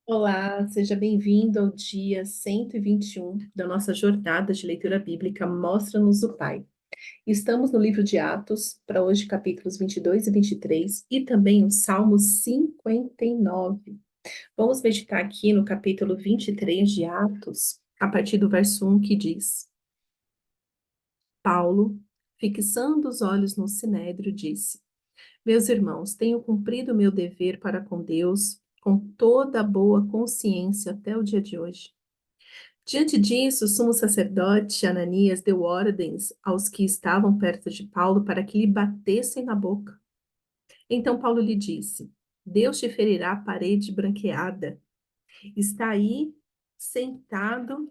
Olá, seja bem-vindo ao dia 121 da nossa jornada de leitura bíblica Mostra-nos o Pai. Estamos no livro de Atos, para hoje capítulos 22 e 23, e também o Salmo 59. Vamos meditar aqui no capítulo 23 de Atos, a partir do verso 1, que diz: Paulo, fixando os olhos no sinédrio, disse: Meus irmãos, tenho cumprido o meu dever para com Deus com toda a boa consciência até o dia de hoje. Diante disso, o sumo sacerdote Ananias deu ordens aos que estavam perto de Paulo para que lhe batessem na boca. Então Paulo lhe disse: Deus te ferirá a parede branqueada. Está aí sentado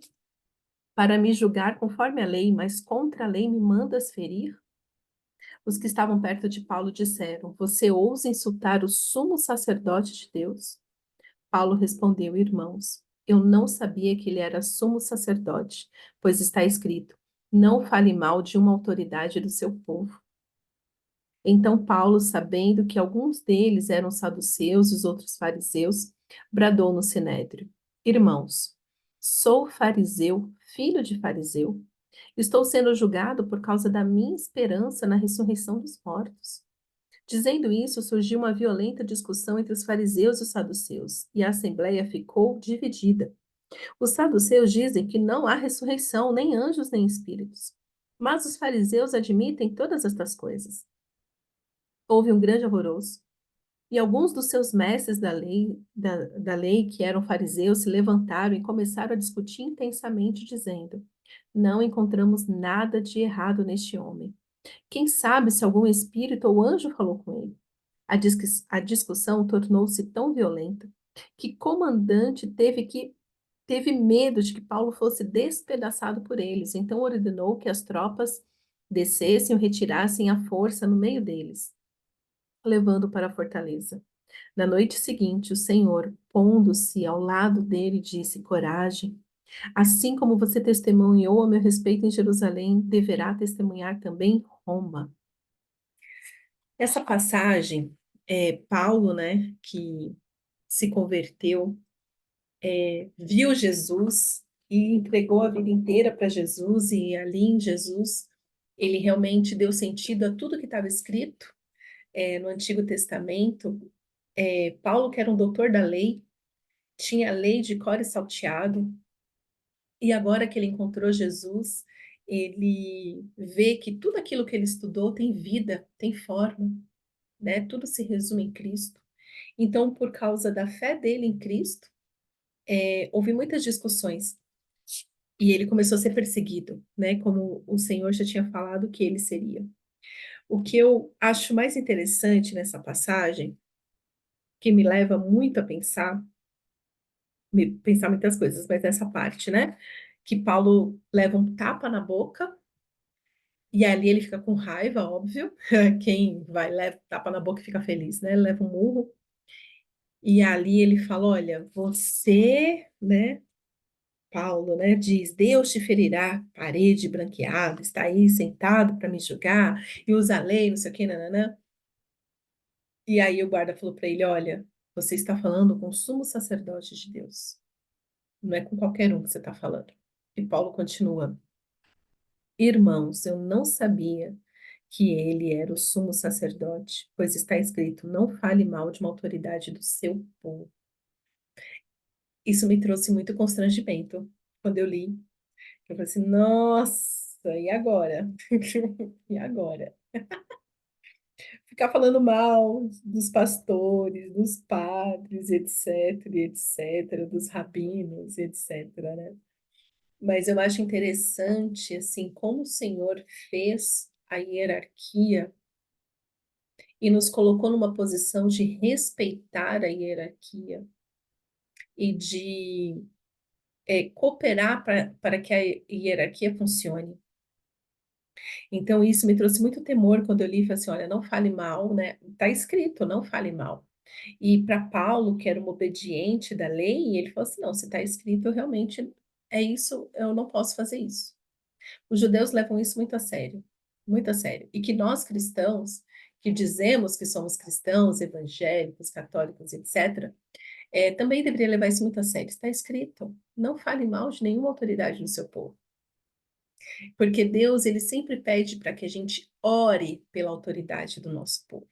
para me julgar conforme a lei, mas contra a lei me mandas ferir? Os que estavam perto de Paulo disseram: Você ousa insultar o sumo sacerdote de Deus? Paulo respondeu: Irmãos, eu não sabia que ele era sumo sacerdote, pois está escrito: Não fale mal de uma autoridade do seu povo. Então Paulo, sabendo que alguns deles eram saduceus e os outros fariseus, bradou no sinédrio: Irmãos, sou fariseu, filho de fariseu. Estou sendo julgado por causa da minha esperança na ressurreição dos mortos. Dizendo isso, surgiu uma violenta discussão entre os fariseus e os saduceus, e a assembleia ficou dividida. Os saduceus dizem que não há ressurreição, nem anjos, nem espíritos. Mas os fariseus admitem todas estas coisas. Houve um grande alvoroço, e alguns dos seus mestres da lei, que eram fariseus, se levantaram e começaram a discutir intensamente, dizendo: Não encontramos nada de errado neste homem. Quem sabe se algum espírito ou anjo falou com ele? A discussão tornou-se tão violenta que o comandante teve medo de que Paulo fosse despedaçado por eles, então ordenou que as tropas descessem ou retirassem à força no meio deles, levando para a fortaleza. Na noite seguinte, o Senhor, pondo-se ao lado dele, disse: Coragem, assim como você testemunhou a meu respeito em Jerusalém, deverá testemunhar também em Roma. Essa passagem, Paulo, né, que se converteu, viu Jesus e entregou a vida inteira para Jesus, e ali em Jesus ele realmente deu sentido a tudo que estava escrito no Antigo Testamento. Paulo, que era um doutor da lei, tinha a lei de cor e salteado, e agora que ele encontrou Jesus, ele vê que tudo aquilo que ele estudou tem vida, tem forma, né? Tudo se resume em Cristo. Então, por causa da fé dele em Cristo, houve muitas discussões e ele começou a ser perseguido, né? Como o Senhor já tinha falado que ele seria. O que eu acho mais interessante nessa passagem, que me leva muito a pensar, pensar muitas coisas, mas nessa parte, né? Que Paulo leva um tapa na boca e ali ele fica com raiva, óbvio. Quem vai leva tapa na boca e fica feliz, né? Ele leva um murro e ali ele fala: Olha, você, né? Paulo, né, diz: Deus te ferirá, parede branqueada, está aí sentado para me julgar, e usa a lei, não sei o que, nananã. E aí o guarda falou para ele: Olha, você está falando com o sumo sacerdote de Deus, não é com qualquer um que você está falando. E Paulo continua: Irmãos, eu não sabia que ele era o sumo sacerdote, pois está escrito: Não fale mal de uma autoridade do seu povo. Isso me trouxe muito constrangimento quando eu li. Eu falei assim: Nossa, e agora? E agora? Ficar falando mal dos pastores, dos padres, etc, etc, dos rabinos, etc, né? Mas eu acho interessante, assim, como o Senhor fez a hierarquia e nos colocou numa posição de respeitar a hierarquia e de cooperar para que a hierarquia funcione. Então, isso me trouxe muito temor quando eu li e falei assim: olha, não fale mal, né? Está escrito, não fale mal. E para Paulo, que era um obediente da lei, ele falou assim: não, se está escrito, eu realmente é isso, eu não posso fazer isso. Os judeus levam isso muito a sério, muito a sério. E que nós cristãos, que dizemos que somos cristãos, evangélicos, católicos, etc., também deveria levar isso muito a sério. Está escrito: não fale mal de nenhuma autoridade no seu povo. Porque Deus, ele sempre pede para que a gente ore pela autoridade do nosso povo.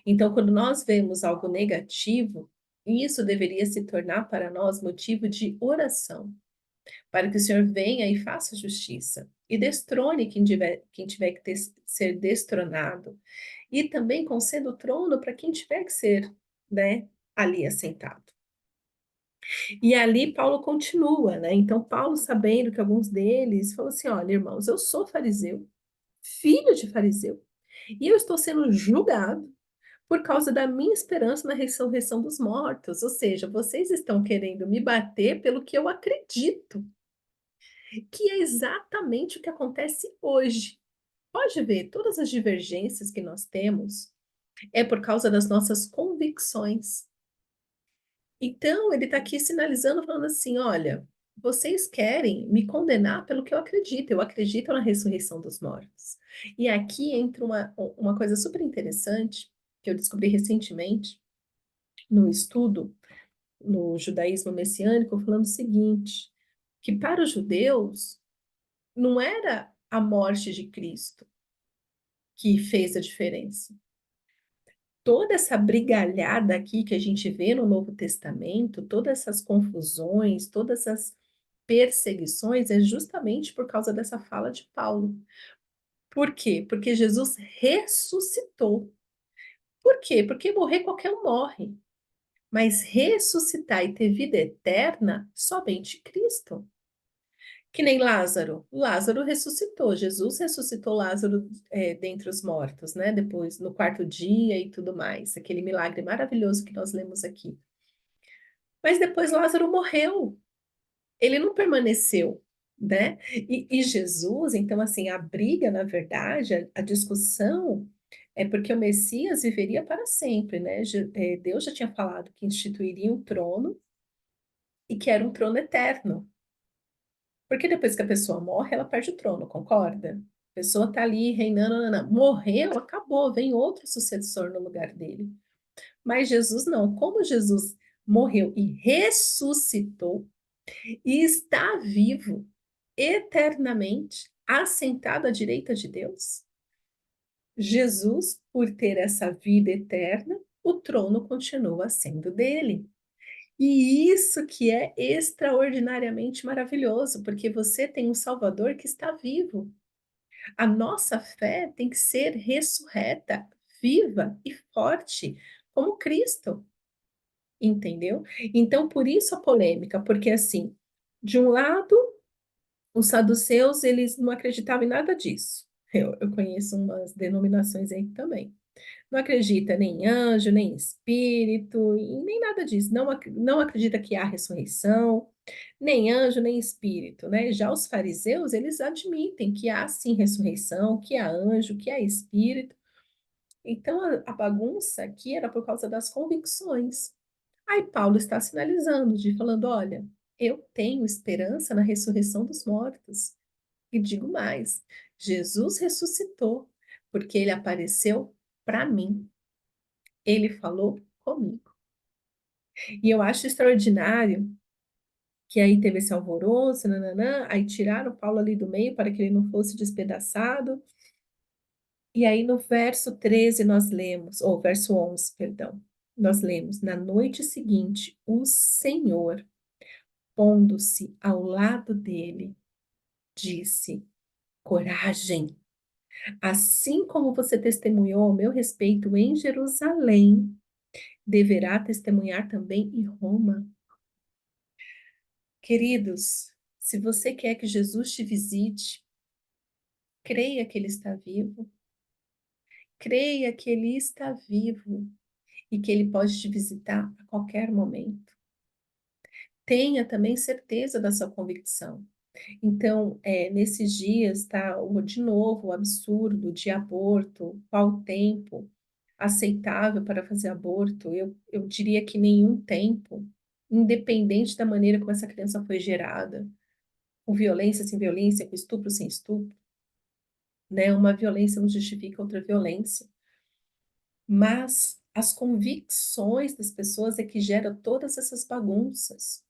Então, quando nós vemos algo negativo, isso deveria se tornar para nós motivo de oração, para que o Senhor venha e faça justiça e destrone quem tiver que ser destronado, e também conceda o trono para quem tiver que ser, né, ali assentado. E ali Paulo continua, né? Então, Paulo, sabendo que alguns deles, falou assim: olha, irmãos, eu sou fariseu, filho de fariseu, e eu estou sendo julgado por causa da minha esperança na ressurreição dos mortos. Ou seja, vocês estão querendo me bater pelo que eu acredito, que é exatamente o que acontece hoje. Pode ver, todas as divergências que nós temos é por causa das nossas convicções. Então, ele está aqui sinalizando, falando assim: olha, vocês querem me condenar pelo que eu acredito na ressurreição dos mortos. E aqui entra uma coisa super interessante que eu descobri recentemente no estudo no judaísmo messiânico, falando o seguinte: que para os judeus não era a morte de Cristo que fez a diferença. Toda essa brigalhada aqui que a gente vê no Novo Testamento, todas essas confusões, todas essas perseguições, é justamente por causa dessa fala de Paulo. Por quê? Porque Jesus ressuscitou. Por quê? Porque morrer qualquer um morre, mas ressuscitar e ter vida eterna, somente Cristo. Que nem Lázaro. Lázaro ressuscitou. Jesus ressuscitou Lázaro dentre os mortos, né? Depois, no quarto dia e tudo mais. Aquele milagre maravilhoso que nós lemos aqui. Mas depois Lázaro morreu. Ele não permaneceu, né? E Jesus, então, assim, a briga, na verdade, a discussão é porque o Messias viveria para sempre, né? Deus já tinha falado que instituiria um trono e que era um trono eterno. Porque depois que a pessoa morre, ela perde o trono, concorda? A pessoa tá ali reinando, morreu, acabou, vem outro sucessor no lugar dele. Mas Jesus não. Como Jesus morreu e ressuscitou e está vivo eternamente, assentado à direita de Deus, Jesus, por ter essa vida eterna, o trono continua sendo dele. E isso que é extraordinariamente maravilhoso, porque você tem um Salvador que está vivo. A nossa fé tem que ser ressurreta, viva e forte, como Cristo, entendeu? Então, por isso a polêmica, porque assim, de um lado, os saduceus, eles não acreditavam em nada disso. Eu conheço umas denominações aí também. Não acredita nem em anjo, nem em espírito, e nem nada disso. Não acredita que há ressurreição, nem anjo, nem espírito, né? Já os fariseus, eles admitem que há sim ressurreição, que há anjo, que há espírito. Então a bagunça aqui era por causa das convicções. Aí Paulo está sinalizando, de falando: olha, eu tenho esperança na ressurreição dos mortos. E digo mais: Jesus ressuscitou, porque ele apareceu para mim. Ele falou comigo. E eu acho extraordinário que aí teve esse alvoroço, nananã, aí tiraram Paulo ali do meio para que ele não fosse despedaçado. E aí no verso 13 nós lemos, ou verso 11, perdão, nós lemos: na noite seguinte, o Senhor, pondo-se ao lado dele, disse: coragem, assim como você testemunhou ao meu respeito em Jerusalém, deverá testemunhar também em Roma. Queridos, se você quer que Jesus te visite, creia que Ele está vivo, creia que Ele está vivo e que Ele pode te visitar a qualquer momento. Tenha também certeza da sua convicção. Então, nesses dias, tá, de novo, o absurdo de aborto, qual tempo aceitável para fazer aborto? Eu diria que nenhum tempo, independente da maneira como essa criança foi gerada, com violência, sem violência, com estupro, sem estupro, né? Uma violência não justifica outra violência. Mas As convicções das pessoas é que geram todas essas bagunças.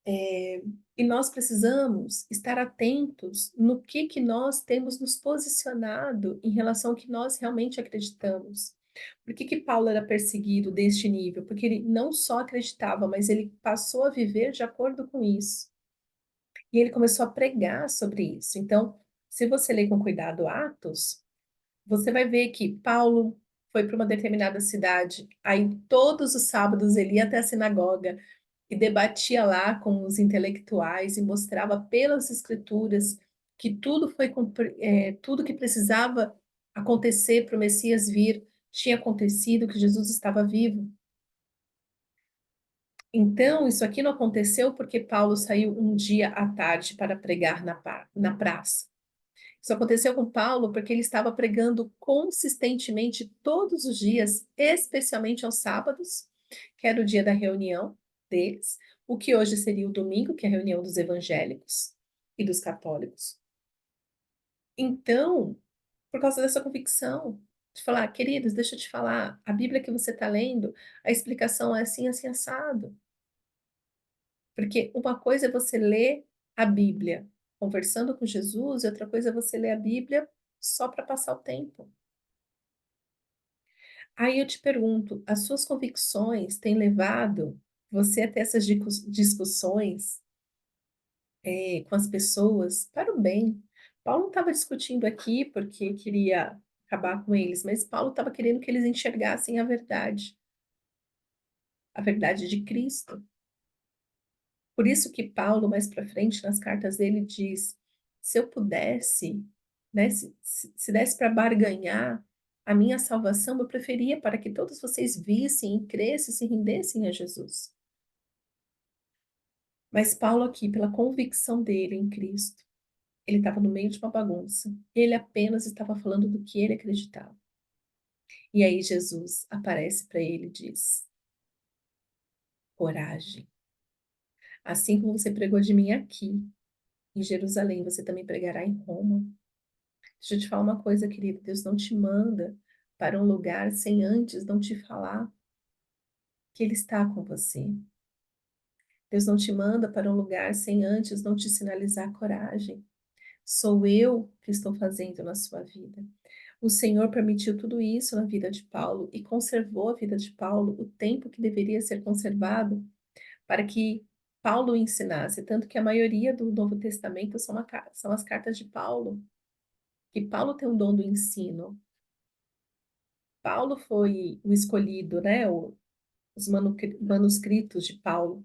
E nós precisamos estar atentos no que nós temos nos posicionado em relação ao que nós realmente acreditamos. Por que Paulo era perseguido deste nível? Porque ele não só acreditava, mas ele passou a viver de acordo com isso. E ele começou a pregar sobre isso. Então, se você ler com cuidado Atos, você vai ver que Paulo foi para uma determinada cidade, aí todos os sábados ele ia até a sinagoga e debatia lá com os intelectuais e mostrava pelas escrituras que tudo que precisava acontecer para o Messias vir tinha acontecido, que Jesus estava vivo. Então, isso aqui não aconteceu porque Paulo saiu um dia à tarde para pregar na praça. Isso aconteceu com Paulo porque ele estava pregando consistentemente todos os dias, especialmente aos sábados, que era o dia da reunião deles, o que hoje seria o domingo, que é a reunião dos evangélicos e dos católicos. Então, por causa dessa convicção, de falar, queridos, deixa eu te falar, a Bíblia que você está lendo, a explicação é assim, assim, assado. Porque uma coisa é você ler a Bíblia conversando com Jesus, e outra coisa é você ler a Bíblia só para passar o tempo. Aí eu te pergunto, as suas convicções têm levado você a ter essas discussões, com as pessoas para o bem? Paulo não estava discutindo aqui porque queria acabar com eles, mas Paulo estava querendo que eles enxergassem a verdade de Cristo. Por isso que Paulo, mais para frente, nas cartas dele, diz: se eu pudesse, né, se desse para barganhar a minha salvação, eu preferia para que todos vocês vissem e crescem e se rendessem a Jesus. Mas Paulo aqui, pela convicção dele em Cristo, ele estava no meio de uma bagunça. Ele apenas estava falando do que ele acreditava. E aí Jesus aparece para ele e diz: coragem. Assim como você pregou de mim aqui, em Jerusalém, você também pregará em Roma. Deixa eu te falar uma coisa, querido. Deus não te manda para um lugar sem antes não te falar que Ele está com você. Deus não te manda para um lugar sem antes não te sinalizar coragem. Sou eu que estou fazendo na sua vida. O Senhor permitiu tudo isso na vida de Paulo e conservou a vida de Paulo o tempo que deveria ser conservado para que Paulo ensinasse. Tanto que a maioria do Novo Testamento são as cartas de Paulo, que Paulo tem um dom do ensino. Paulo foi o escolhido, né? Os manuscritos de Paulo,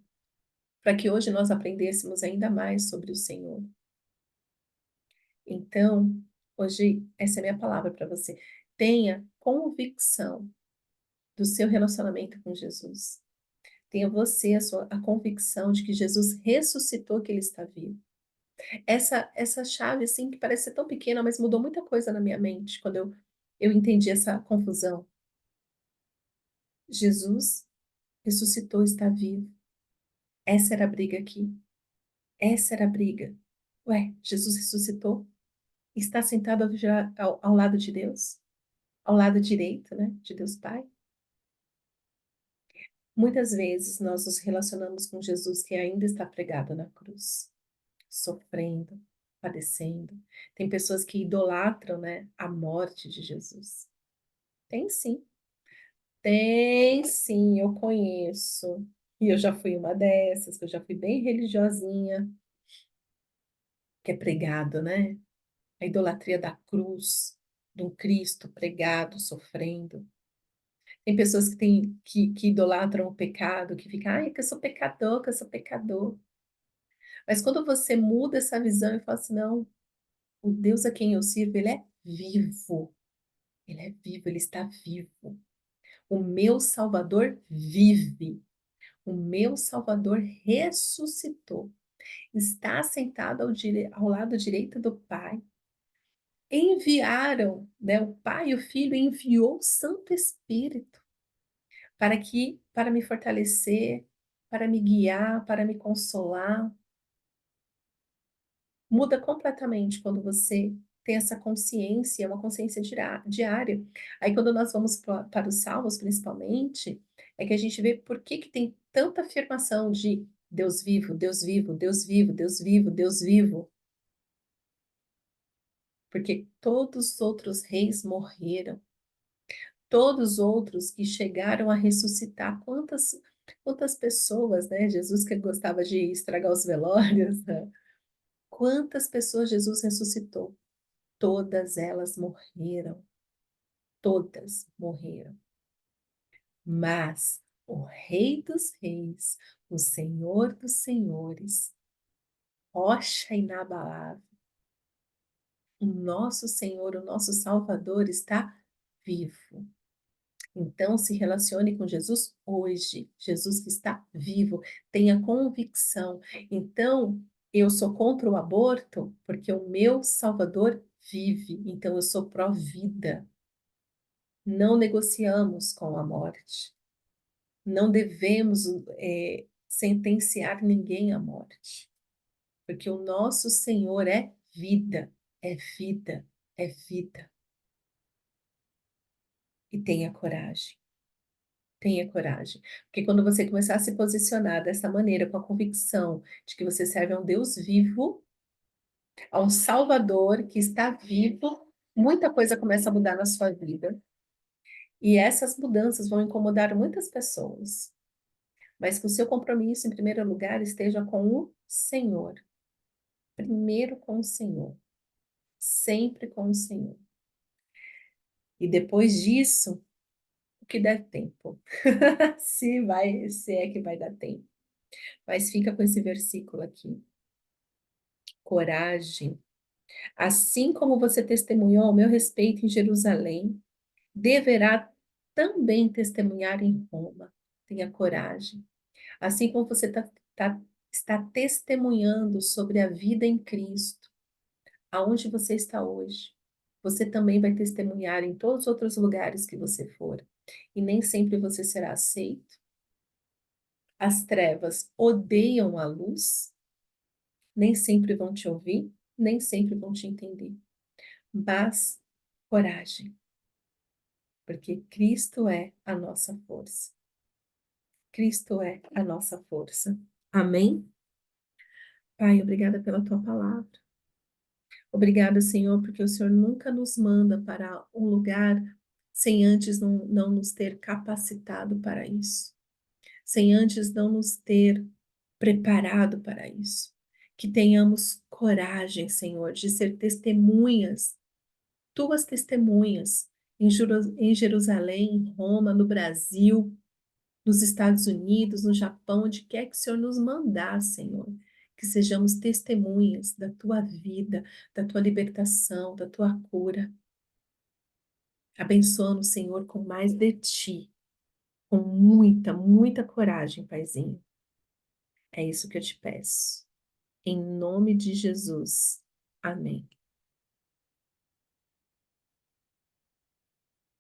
para que hoje nós aprendêssemos ainda mais sobre o Senhor. Então, hoje, essa é a minha palavra para você. Tenha convicção do seu relacionamento com Jesus. Tenha você a convicção de que Jesus ressuscitou, que ele está vivo. Essa chave, assim, que parece ser tão pequena, mas mudou muita coisa na minha mente quando eu entendi essa confusão. Jesus ressuscitou, está vivo. Essa era a briga aqui. Essa era a briga. Ué, Jesus ressuscitou? Está sentado ao lado de Deus? Ao lado direito, né? De Deus Pai? Muitas vezes nós nos relacionamos com Jesus que ainda está pregado na cruz, sofrendo, padecendo. Tem pessoas que idolatram, né, a morte de Jesus. Tem sim. Tem sim, eu conheço. E eu já fui uma dessas, que eu já fui bem religiosinha, que é pregado, né? A idolatria da cruz, de um Cristo pregado, sofrendo. Tem pessoas que idolatram o pecado, que ficam, ai, que eu sou pecador, que eu sou pecador. Mas quando você muda essa visão e fala assim, não, o Deus a quem eu sirvo, ele é vivo. Ele é vivo, ele está vivo. O meu Salvador vive. O meu Salvador ressuscitou. Está sentado ao lado direito do Pai. Enviaram, né, o Pai e o Filho enviou o Santo Espírito para me fortalecer, para me guiar, para me consolar. Muda completamente quando você ter essa consciência, é uma consciência diária. Aí quando nós vamos para os Salmos, principalmente, é que a gente vê por que que tem tanta afirmação de Deus vivo, Deus vivo, Deus vivo, Deus vivo, Deus vivo, porque todos os outros reis morreram, todos os outros que chegaram a ressuscitar, quantas pessoas, né? Jesus que gostava de estragar os velórios, né? Quantas pessoas Jesus ressuscitou? Todas elas morreram, todas morreram. Mas o Rei dos Reis, o Senhor dos Senhores, rocha inabalável, o nosso Senhor, o nosso Salvador está vivo. Então, se relacione com Jesus hoje, Jesus que está vivo, tenha convicção. Então, eu sou contra o aborto porque o meu Salvador vive, então eu sou pró-vida. Não negociamos com a morte. Não devemos sentenciar ninguém à morte, porque o nosso Senhor é vida, é vida, é vida. E tenha coragem, tenha coragem. Porque quando você começar a se posicionar dessa maneira, com a convicção de que você serve a um Deus vivo, a um Salvador que está vivo, muita coisa começa a mudar na sua vida. E essas mudanças vão incomodar muitas pessoas. Mas que o seu compromisso, em primeiro lugar, esteja com o Senhor. Primeiro com o Senhor. Sempre com o Senhor. E depois disso, o que der tempo. Se é que vai dar tempo. Mas fica com esse versículo aqui. Coragem. Assim como você testemunhou ao meu respeito em Jerusalém, deverá também testemunhar em Roma. Tenha coragem. Assim como você está testemunhando sobre a vida em Cristo, aonde você está hoje, você também vai testemunhar em todos os outros lugares que você for. E nem sempre você será aceito. As trevas odeiam a luz, nem sempre vão te ouvir, nem sempre vão te entender. Mas coragem, porque Cristo é a nossa força. Cristo é a nossa força. Amém? Pai, obrigada pela tua palavra. Obrigada, Senhor, porque o Senhor nunca nos manda para um lugar sem antes não nos ter capacitado para isso, sem antes não nos ter preparado para isso. Que tenhamos coragem, Senhor, de ser testemunhas, tuas testemunhas, em Jerusalém, em Roma, no Brasil, nos Estados Unidos, no Japão, onde quer que o Senhor nos mandar, Senhor, que sejamos testemunhas da tua vida, da tua libertação, da tua cura. Abençoa-nos, Senhor, com mais de ti, com muita, muita coragem, Paizinho. É isso que eu te peço. Em nome de Jesus. Amém.